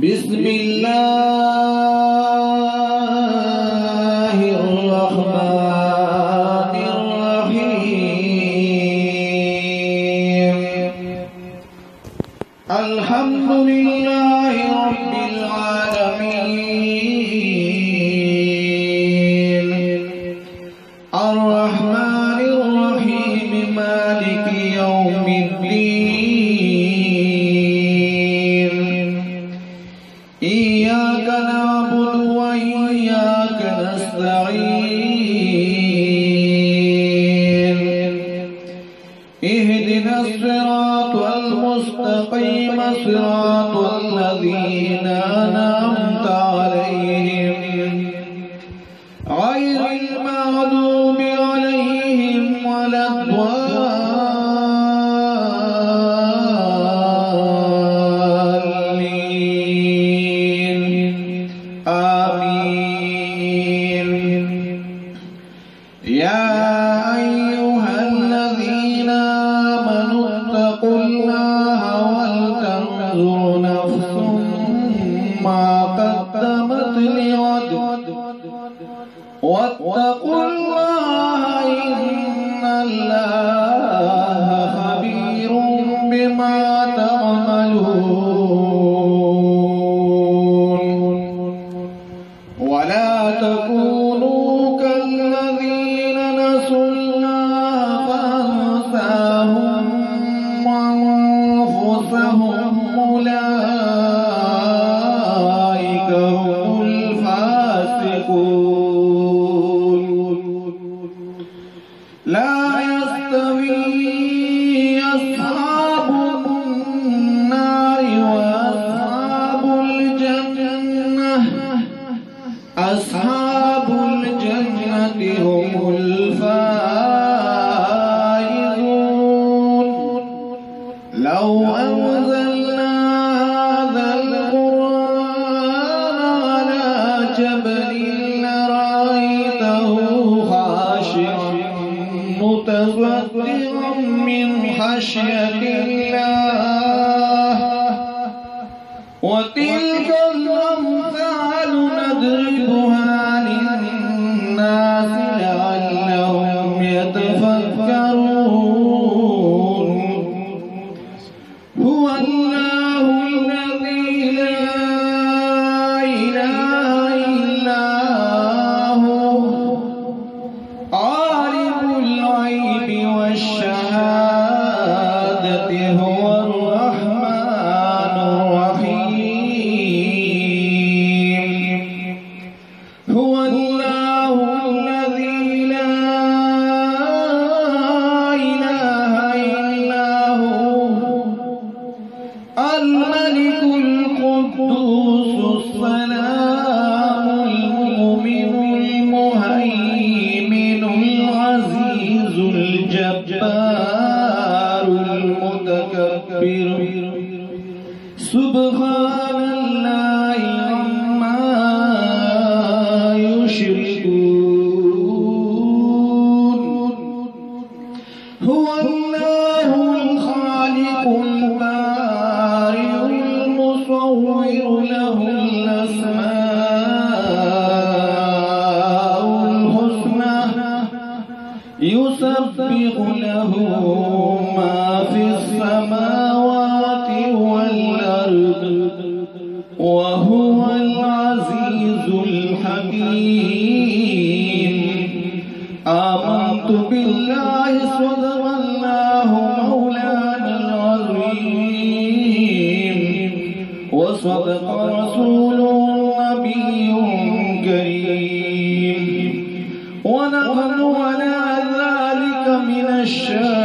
بسم الله الرحمن الرحيم الحمد لله رب العالمين الرحمن الرحيم مالك يوم الدين إياك نعبد وإياك نستعين اهدنا الصراط المستقيم صراط الذين أنعمت عليهم غير المغضوب عليهم ولا الضالين آمين يا أيها الذين آمنوا اتقوا الله ولتنظر نفس ما قدمت لغد واتقوا الله إن الله خبير بما تعملون ولا تكونوا كالذين نسوا الله فأنساهم أنفسهم أولئك هم الفاسقون لا يستوي أصحاب النار وأصحاب الجنة أصحاب الجنة هم الفائزون لو أنزلنا هذا القرآن على جبل لرأيته خاشعا متصدعا من خشية الله وتلك الأمثال نضربها للناس لعلهم يتفكرون هو الله الذي لا إله إلا هو عالم الغيب والشهادة هو الرحمن الرحيم هو الله الذي لا إله إلا هو الملك القدوس السلام المؤمن المهيمن العزيز الجبار المتكبر سبحان الله عما يشركون هو الله الخالق البارئ المصور له الأسماء الحسنى يسبح له ما في السماوات والأرض وهو العزيز الحكيم آمنت بالله صدق الله مولانا العظيم وصدق رسوله النبي الكريم ونحن على ذلك من الشاهدين